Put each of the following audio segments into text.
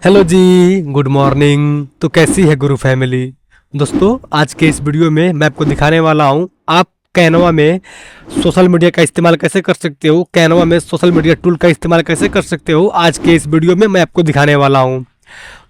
Hello जी। Good morning. तो कैसी है गुरु फैमिली। दोस्तों, आज के इस वीडियो में मैं आपको दिखाने वाला हूँ आप कैनवा में सोशल मीडिया का इस्तेमाल कैसे कर सकते हो। कैनवा में सोशल मीडिया टूल का इस्तेमाल कैसे कर सकते हो, आज के इस वीडियो में मैं आपको दिखाने वाला हूँ।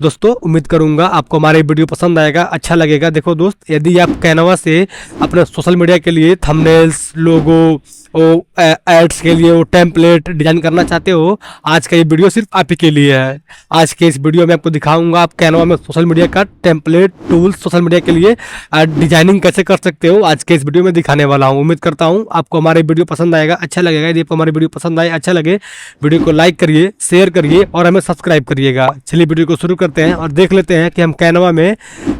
दोस्तों, उम्मीद करूंगा आपको हमारे वीडियो पसंद आएगा, अच्छा लगेगा। देखो दोस्त, यदि आप कैनवा से अपने सोशल मीडिया के लिए थंबनेल्स, लोगो, वो एड्स के लिए वो टेम्पलेट डिजाइन करना चाहते हो, आज का ये वीडियो सिर्फ आप ही के लिए है। आज के इस वीडियो में आपको दिखाऊंगा आप कैनवा में सोशल मीडिया का टेम्पलेट टूल सोशल मीडिया के लिए डिजाइनिंग कैसे कर सकते हो, आज के इस वीडियो में दिखाने वाला हूँ। उम्मीद करता हूँ आपको हमारे वीडियो पसंद आएगा, अच्छा लगेगा। यदि आपको हमारी वीडियो पसंद आए, अच्छा लगे, वीडियो को लाइक करिए, शेयर करिए और हमें सब्सक्राइब करिएगा। चलिए वीडियो को शुरू करते हैं और देख लेते हैं कि हम कैनवा में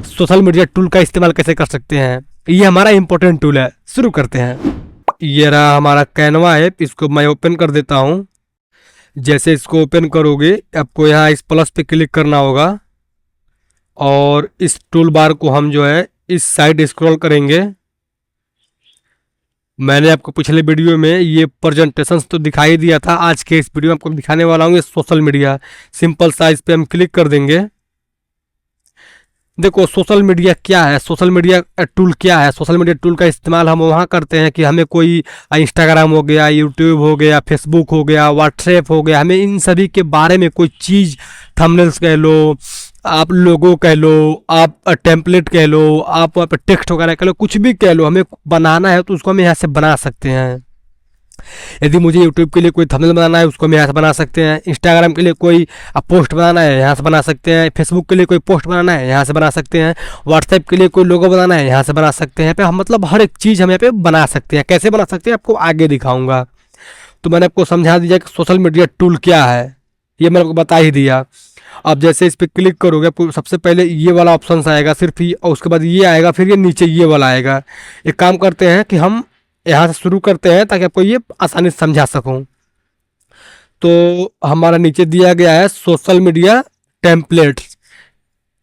सोशल मीडिया टूल का इस्तेमाल कैसे कर सकते हैं। ये हमारा इंपॉर्टेंट टूल है। शुरू करते हैं। ये रहा हमारा कैनवा है, इसको मैं ओपन कर देता हूँ। जैसे इसको ओपन करोगे, आपको यहाँ इस प्लस पे क्लिक करना होगा और इस टूल बार को हम जो है इस साइड स्क्रॉल करेंगे। मैंने आपको पिछले वीडियो में ये प्रेजेंटेशन तो दिखाई दिया था, आज के इस वीडियो में आपको दिखाने वाला हूँ ये सोशल मीडिया। सिंपल सा इस पे हम क्लिक कर देंगे। देखो सोशल मीडिया क्या है, सोशल मीडिया टूल क्या है। सोशल मीडिया टूल का इस्तेमाल हम वहाँ करते हैं कि हमें कोई इंस्टाग्राम हो गया, यूट्यूब हो गया, फेसबुक हो गया, व्हाट्सएप हो गया, हमें इन सभी के बारे में कोई चीज़, थंबनेल्स कह लो, आप लोगो कह लो, आप टेम्पलेट कह लो, आप टेक्स्ट वगैरह कह लो, कुछ भी कह लो, हमें बनाना है तो उसको हम यहाँ से बना सकते हैं। यदि मुझे यूट्यूब के लिए कोई थंबनेल बनाना है, उसको हम यहाँ से बना सकते हैं। इंस्टाग्राम के लिए कोई पोस्ट बनाना है, यहाँ से बना सकते हैं। फेसबुक के लिए कोई पोस्ट बनाना है, यहाँ से बना सकते हैं। व्हाट्सएप के लिए कोई लोगो बनाना है, यहाँ से बना सकते हैं। यहाँ पे हम मतलब हर एक चीज़ हम यहाँ पे बना सकते हैं। कैसे बना सकते हैं आपको आगे दिखाऊंगा। तो मैंने आपको समझा दिया कि सोशल मीडिया टूल क्या है, ये मैंने आपको बता ही दिया। अब जैसे इस पर क्लिक करोगे, आपको सबसे पहले ये वाला ऑप्शन आएगा सिर्फ ही, और उसके बाद ये आएगा, फिर ये नीचे ये वाला आएगा। एक काम करते हैं कि हम यहाँ से शुरू करते हैं ताकि आपको ये आसानी से समझा सकूं। तो हमारा नीचे दिया गया है सोशल मीडिया टेम्पलेट्स।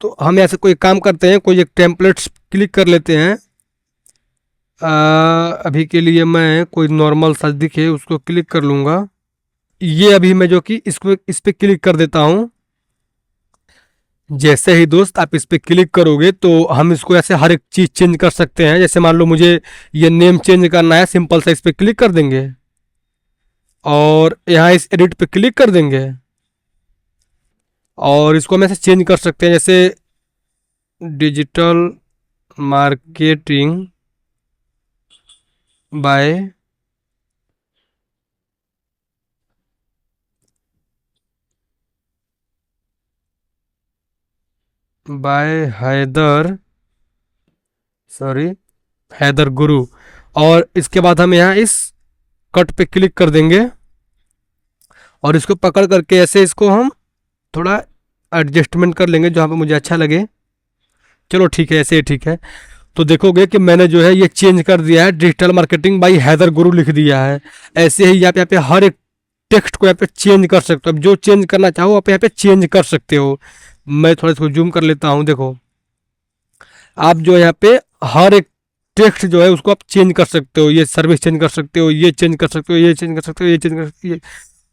तो हम यहाँ से कोई काम करते हैं, कोई एक टेम्पलेट्स क्लिक कर लेते हैं। अभी के लिए मैं कोई नॉर्मल सा दिखे उसको क्लिक कर लूँगा। ये अभी मैं जो कि इसको इस पर क्लिक कर देता हूँ। जैसे ही दोस्त आप इस पर क्लिक करोगे तो हम इसको ऐसे हर एक चीज़ चेंज कर सकते हैं। जैसे मान लो मुझे ये नेम चेंज करना है, सिंपल सा इस पर क्लिक कर देंगे और यहाँ इस एडिट पे क्लिक कर देंगे और इसको हम ऐसे चेंज कर सकते हैं। जैसे digital marketing by Haider, sorry, Haider Guru. और इसके बाद हम यहाँ इस कट पे क्लिक कर देंगे और इसको पकड़ करके ऐसे इसको हम थोड़ा एडजस्टमेंट कर लेंगे जहाँ पे मुझे अच्छा लगे। चलो ठीक है, ऐसे ही ठीक है। तो देखोगे कि मैंने जो है ये चेंज कर दिया है, डिजिटल मार्केटिंग बाई हैदर गुरु लिख दिया है। ऐसे ही यहाँ पे हर एक टेक्स्ट को यहाँ पे चेंज कर सकते हो। अब जो चेंज करना चाहो आप यहाँ पे चेंज कर सकते हो। मैं थोड़ा इसको जूम कर लेता हूँ। देखो आप जो यहाँ पे हर एक टेक्स्ट जो है उसको आप चेंज कर सकते हो। ये सर्विस चेंज कर सकते हो, ये चेंज कर सकते हो, ये चेंज कर सकते हो, ये चेंज कर सकते हो,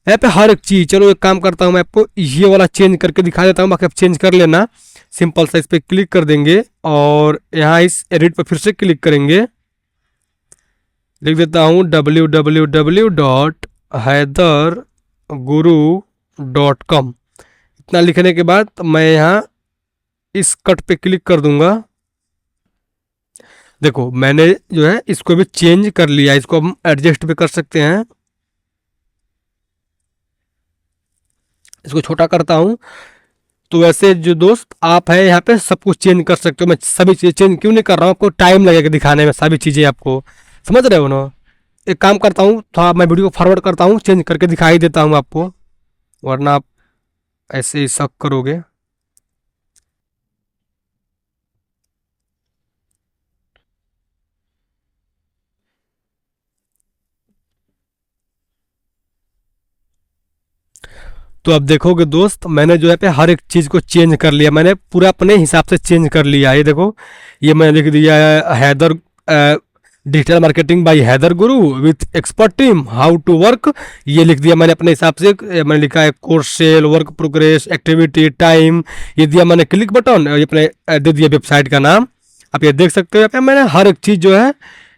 यहाँ पे हर एक चीज़। चलो एक काम करता हूँ, मैं आपको ये वाला चेंज करके दिखा देता हूँ, बाकी आप चेंज कर लेना। सिंपल सा इस पर क्लिक कर देंगे और यहाँ इस एडिट पर फिर से क्लिक करेंगे। लिख देता हूँ www.हैदरगुरु.com। इतना लिखने के बाद मैं यहाँ इस कट पे क्लिक कर दूंगा। देखो मैंने जो है इसको भी चेंज कर लिया, इसको हम एडजस्ट भी कर सकते हैं। इसको छोटा करता हूँ। तो वैसे जो दोस्त आप है यहाँ पे सब कुछ चेंज कर सकते हो। मैं सभी चीज़ें चेंज क्यों नहीं कर रहा हूँ, आपको टाइम लगेगा दिखाने में सभी चीज़ें, आपको समझ रहे हो ना। एक काम करता हूँ, थोड़ा मैं वीडियो को फॉरवर्ड करता हूँ, चेंज करके दिखाई देता हूँ आपको, वरना आप ऐसे ही शक करोगे। तो अब देखोगे दोस्त, मैंने जो है पे हर एक चीज़ को चेंज कर लिया, मैंने पूरा अपने हिसाब से चेंज कर लिया। ये देखो, ये मैंने लिख दिया है Haider digital marketing by Haider Guru with expert team, how to work, ये लिख दिया मैंने अपने हिसाब से। मैंने लिखा है course sale, work progress, activity, time, ये दिया मैंने क्लिक बटन, ये अपने दे दिया वेबसाइट का नाम। आप ये देख सकते हो यहाँ पे मैंने हर एक चीज़ जो है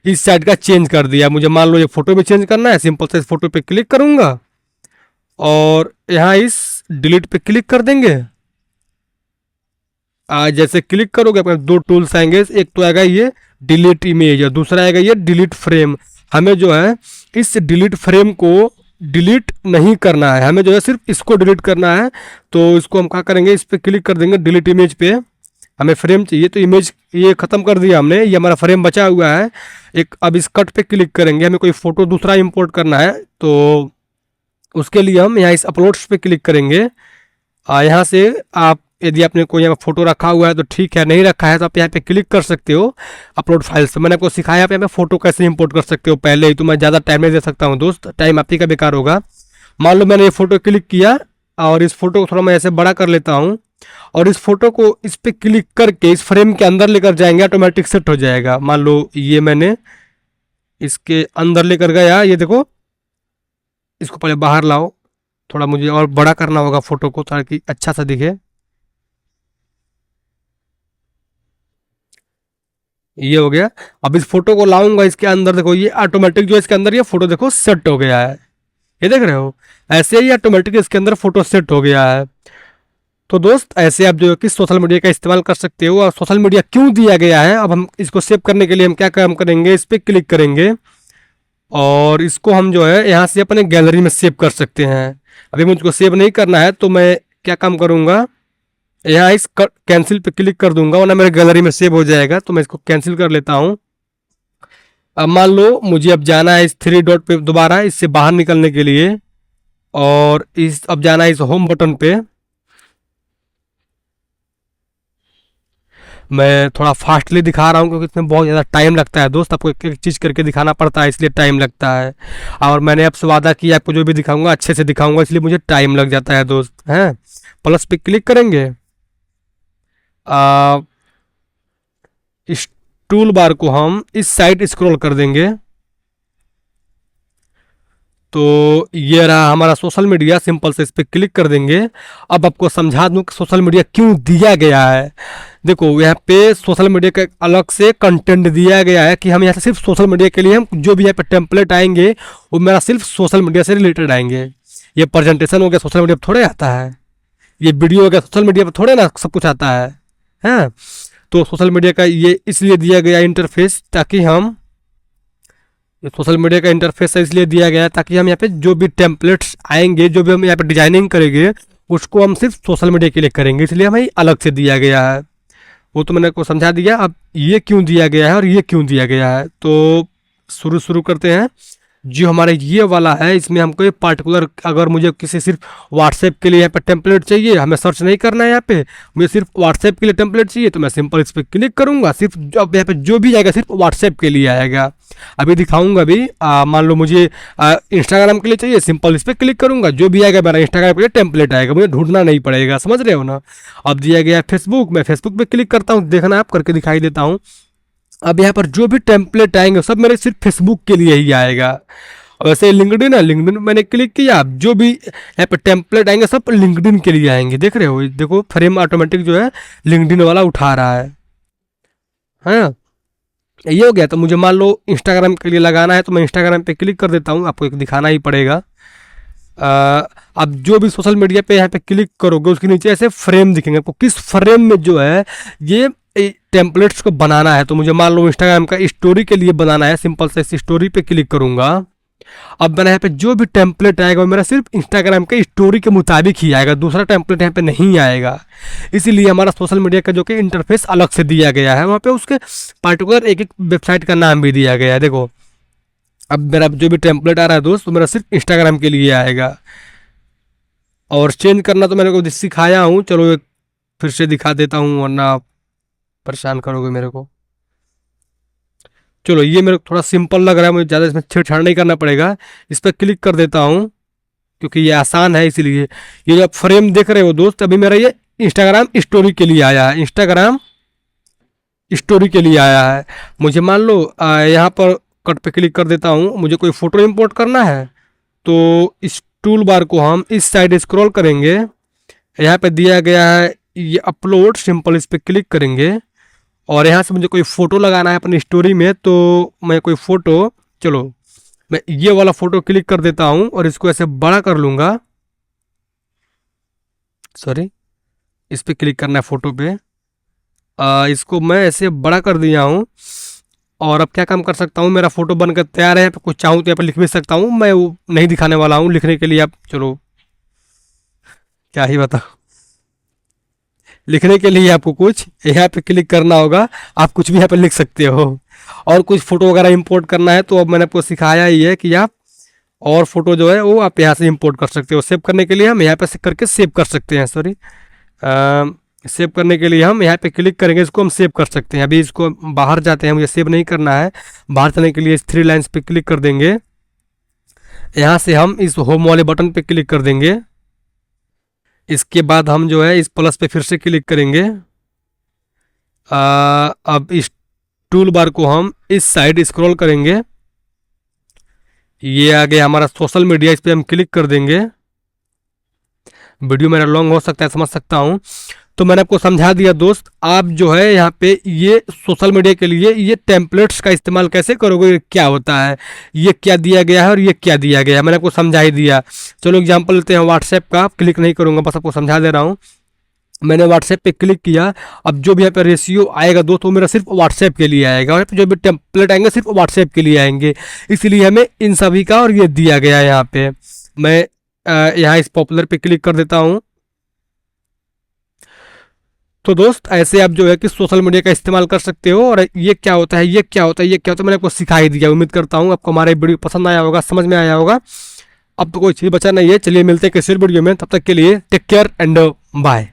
इस साइड का चेंज कर दिया। मुझे मान लो ये फोटो भी चेंज करना है, सिंपल से इस फोटो पे क्लिक करूंगा और यहाँ इस डिलीट पे क्लिक कर देंगे। जैसे क्लिक करोगे अपने दो टूल्स आएंगे, एक तो आएगा ये डिलीट इमेज और दूसरा आएगा ये डिलीट फ्रेम। हमें जो है इस डिलीट फ्रेम को डिलीट नहीं करना है, हमें जो है सिर्फ इसको डिलीट करना है। तो इसको हम क्या करेंगे, इस पर क्लिक कर देंगे डिलीट इमेज पे। हमें फ्रेम चाहिए तो इमेज ये ख़त्म कर दिया हमने, ये हमारा फ्रेम बचा हुआ है एक। अब इस कट पे क्लिक करेंगे, हमें कोई फ़ोटो दूसरा इंपोर्ट करना है तो उसके लिए हम यहाँ इस अपलोड्स पे क्लिक करेंगे। यहाँ से आप यदि आपने कोई यहाँ फोटो रखा हुआ है तो ठीक है, नहीं रखा है तो आप यहाँ पे क्लिक कर सकते हो अपलोड फाइल्स। तो मैंने आपको सिखाया यहाँ पे फोटो कैसे इंपोर्ट कर सकते हो पहले ही, तो मैं ज़्यादा टाइम नहीं दे सकता हूँ दोस्त, टाइम आप ही का बेकार होगा। मान लो मैंने ये फोटो क्लिक किया और इस फोटो को थोड़ा मैं ऐसे बड़ा कर लेता हूँ और इस फोटो को इस पर क्लिक करके इस फ्रेम के अंदर लेकर जाएंगे, ऑटोमेटिक सेट हो जाएगा। मान लो ये मैंने इसके अंदर लेकर गया, ये देखो, इसको पहले बाहर लाओ, थोड़ा मुझे और बड़ा करना होगा फोटो को ताकि अच्छा सा दिखे। ये हो गया। अब इस फोटो को लाऊंगा इसके अंदर, देखो ये ऑटोमेटिक जो इसके अंदर ये फोटो देखो सेट हो गया है, ये देख रहे हो, ऐसे ही ऑटोमेटिक इसके अंदर फोटो सेट हो गया है। तो दोस्त ऐसे आप जो है कि सोशल मीडिया का इस्तेमाल कर सकते हो। और सोशल मीडिया क्यों दिया गया है, अब हम इसको सेव करने के लिए हम क्या काम करेंगे, इस पर क्लिक करेंगे और इसको हम जो है यहाँ से अपने गैलरी में सेव कर सकते हैं। अभी मुझको सेव नहीं करना है तो मैं क्या काम करूँगा, यहाँ इस कैंसिल पे क्लिक कर दूंगा, वरना मेरे गैलरी में सेव हो जाएगा। तो मैं इसको कैंसिल कर लेता हूँ। अब मान लो मुझे अब जाना है इस थ्री डॉट पे दोबारा इससे बाहर निकलने के लिए, और इस अब जाना है इस होम बटन पे। मैं थोड़ा फास्टली दिखा रहा हूँ क्योंकि इसमें बहुत ज़्यादा टाइम लगता है दोस्त, आपको एक एक चीज़ करके दिखाना पड़ता है इसलिए टाइम लगता है। और मैंने आपसे वादा किया आपको जो भी दिखाऊंगा अच्छे से दिखाऊंगा, इसलिए मुझे टाइम लग जाता है दोस्त। हैं, प्लस पे क्लिक करेंगे, इस टूल बार को हम इस साइड स्क्रॉल कर देंगे तो ये रहा हमारा सोशल मीडिया। सिंपल से इस पर क्लिक कर देंगे। अब आपको समझा दूं कि सोशल मीडिया क्यों दिया गया है। देखो यहाँ पे सोशल मीडिया का अलग से कंटेंट दिया गया है कि हम यहाँ से सिर्फ सोशल मीडिया के लिए हम जो भी यहाँ पे टेम्पलेट आएंगे वो मेरा सिर्फ सोशल मीडिया से रिलेटेड आएंगे। ये प्रेजेंटेशन हो गया सोशल मीडिया पर थोड़े आता है, ये वीडियो हो गया सोशल मीडिया पर थोड़े ना सब कुछ आता है। हैं, तो सोशल मीडिया का ये इसलिए दिया गया इंटरफेस ताकि हम, सोशल मीडिया का इंटरफेस इसलिए दिया गया है ताकि हम यहाँ पे जो भी टेम्पलेट्स आएंगे, जो भी हम यहाँ पे डिजाइनिंग करेंगे उसको हम सिर्फ सोशल मीडिया के लिए करेंगे, इसलिए हमें अलग से दिया गया है। वो तो मैंने को समझा दिया। अब ये क्यों दिया गया है और ये क्यों दिया गया है, तो शुरू करते हैं। जो हमारा ये वाला है इसमें हमको ये पार्टिकुलर, अगर मुझे किसी सिर्फ व्हाट्सएप के लिए यहाँ पे टेम्पलेट चाहिए, हमें सर्च नहीं करना है यहाँ पे, मुझे सिर्फ व्हाट्सएप के लिए टेम्पलेट चाहिए तो मैं सिंपल इस पर क्लिक करूँगा, सिर्फ अब यहाँ पे जो भी आएगा सिर्फ व्हाट्सएप के लिए आएगा। अभी दिखाऊंगा भी, मान लो मुझे इंस्टाग्राम के लिए चाहिए, सिंपल इस पर क्लिक करूँगा, जो भी आएगा मेरा इंस्टाग्राम के लिए टेम्पलेट आएगा, मुझे ढूंढना नहीं पड़ेगा, समझ रहे हो ना। अब दिया गया फेसबुक, मैं फेसबुक पे क्लिक करता हूँ, देखना आप करके दिखाई देता हूँ। अब यहाँ पर जो भी टेम्पलेट आएंगे सब मेरे सिर्फ फेसबुक के लिए ही आएगा। और वैसे लिंक्डइन है, लिंक्डइन मैंने क्लिक किया, अब जो भी यहाँ पे टेम्पलेट आएंगे सब लिंक्डइन के लिए आएंगे। देख रहे हो, देखो फ्रेम ऑटोमेटिक जो है लिंक्डइन वाला उठा रहा है। हाँ, ये हो गया। तो मुझे मान लो इंस्टाग्राम के लिए लगाना है तो मैं इंस्टाग्राम पे क्लिक कर देता हूँ, आपको एक दिखाना ही पड़ेगा। अब जो भी सोशल मीडिया पे यहाँ पे क्लिक करोगे उसके नीचे ऐसे फ्रेम दिखेंगे, आपको किस फ्रेम में जो है ये टेम्पलेट्स को बनाना है। तो मुझे मान लो इंस्टाग्राम का स्टोरी के लिए बनाना है, सिंपल से इस स्टोरी पे क्लिक करूँगा। अब मैंने यहाँ पे जो भी टेम्पलेट आएगा वो मेरा सिर्फ इंस्टाग्राम के स्टोरी के मुताबिक ही आएगा, दूसरा टेम्पलेट यहाँ पे नहीं आएगा। इसीलिए हमारा सोशल मीडिया का जो कि इंटरफेस अलग से दिया गया है, वहाँ पे उसके पार्टिकुलर एक एक वेबसाइट का नाम भी दिया गया है। देखो अब मेरा जो भी टेम्पलेट आ रहा है दोस्त, वो मेरा सिर्फ इंस्टाग्राम के लिए आएगा। और चेंज करना तो मैंने को सिखाया हूँ, चलो एक फिर से दिखा देता हूँ वरना आप परेशान करोगे मेरे को। चलो ये मेरे को थोड़ा सिंपल लग रहा है, मुझे ज़्यादा इसमें छेड़छाड़ नहीं करना पड़ेगा। इस पर क्लिक कर देता हूँ क्योंकि ये आसान है, इसीलिए। ये जो आप फ्रेम देख रहे हो दोस्त, अभी मेरा ये इंस्टाग्राम स्टोरी के लिए आया है, इंस्टाग्राम स्टोरी के लिए आया है। मुझे मान लो यहाँ पर कट पे क्लिक कर देता हूँ। मुझे कोई फ़ोटो इंपोर्ट करना है तो इस टूल बार को हम इस साइड स्क्रॉल करेंगे, यहाँ पे दिया गया है ये अपलोड, सिंपल इस पर क्लिक करेंगे और यहाँ से मुझे कोई फ़ोटो लगाना है अपनी स्टोरी में। तो मैं कोई फ़ोटो, चलो मैं ये वाला फ़ोटो क्लिक कर देता हूँ और इसको ऐसे बड़ा कर लूँगा। सॉरी, इस पर क्लिक करना है फ़ोटो पे। इसको मैं ऐसे बड़ा कर दिया हूँ और अब क्या काम कर सकता हूँ, मेरा फ़ोटो बनकर तैयार है। कुछ चाहूँ तो यहाँ पर लिख भी सकता हूँ, मैं वो नहीं दिखाने वाला हूँ लिखने के लिए। आप चलो क्या ही बताओ, लिखने के लिए आपको कुछ यहाँ पे क्लिक करना होगा, आप कुछ भी यहाँ पे लिख सकते हो। और कुछ फ़ोटो वगैरह इंपोर्ट करना है तो अब मैंने आपको सिखाया ही है कि आप और फोटो जो है वो आप यहाँ से इंपोर्ट कर सकते हो। सेव करने के लिए हम यहाँ पे से करके सेव कर सकते हैं। सॉरी, सेव करने के लिए हम यहाँ पे क्लिक करेंगे, इसको हम सेव कर सकते हैं। अभी इसको बाहर जाते हैं, मुझे सेव नहीं करना है। बाहर जाने के लिए इस 3 लाइन्स पे क्लिक कर देंगे, यहाँ से हम इस होम वाले बटन पे क्लिक कर देंगे। इसके बाद हम जो है इस प्लस पे फिर से क्लिक करेंगे। अब इस टूल बार को हम इस साइड स्क्रॉल करेंगे, ये आ गया हमारा सोशल मीडिया, इस पर हम क्लिक कर देंगे। वीडियो मेरा लॉन्ग हो सकता है, समझ सकता हूँ, तो मैंने आपको समझा दिया दोस्त। आप जो है यहाँ पे ये सोशल मीडिया के लिए ये टेम्पलेट्स का इस्तेमाल कैसे करोगे, क्या होता है, ये क्या दिया गया है और ये क्या दिया गया है, मैंने आपको समझा ही दिया। चलो एग्जांपल लेते हैं व्हाट्सएप का, क्लिक नहीं करूँगा, बस आपको समझा दे रहा हूँ। मैंने व्हाट्सएप पे क्लिक किया, अब जो भी यहाँ पे रेशियो आएगा दोस्तों मेरा सिर्फ व्हाट्सएप के लिए आएगा, और जो भी टेम्पलेट आएंगे सिर्फ व्हाट्सएप के लिए आएंगे, इसलिए हमें इन सभी का और ये दिया गया है। यहाँ पे मैं यहाँ इस पॉपुलर पे क्लिक कर देता हूँ। तो दोस्त ऐसे आप जो है कि सोशल मीडिया का इस्तेमाल कर सकते हो। और ये क्या होता है, ये क्या होता है, ये क्या होता है, मैंने आपको सिखा ही दिया। उम्मीद करता हूँ आपको हमारा वीडियो पसंद आया होगा, समझ में आया होगा। अब तो कोई चीज़ बचा नहीं है, चलिए मिलते हैं किसी वीडियो में, तब तक के लिए टेक केयर एंड बाय।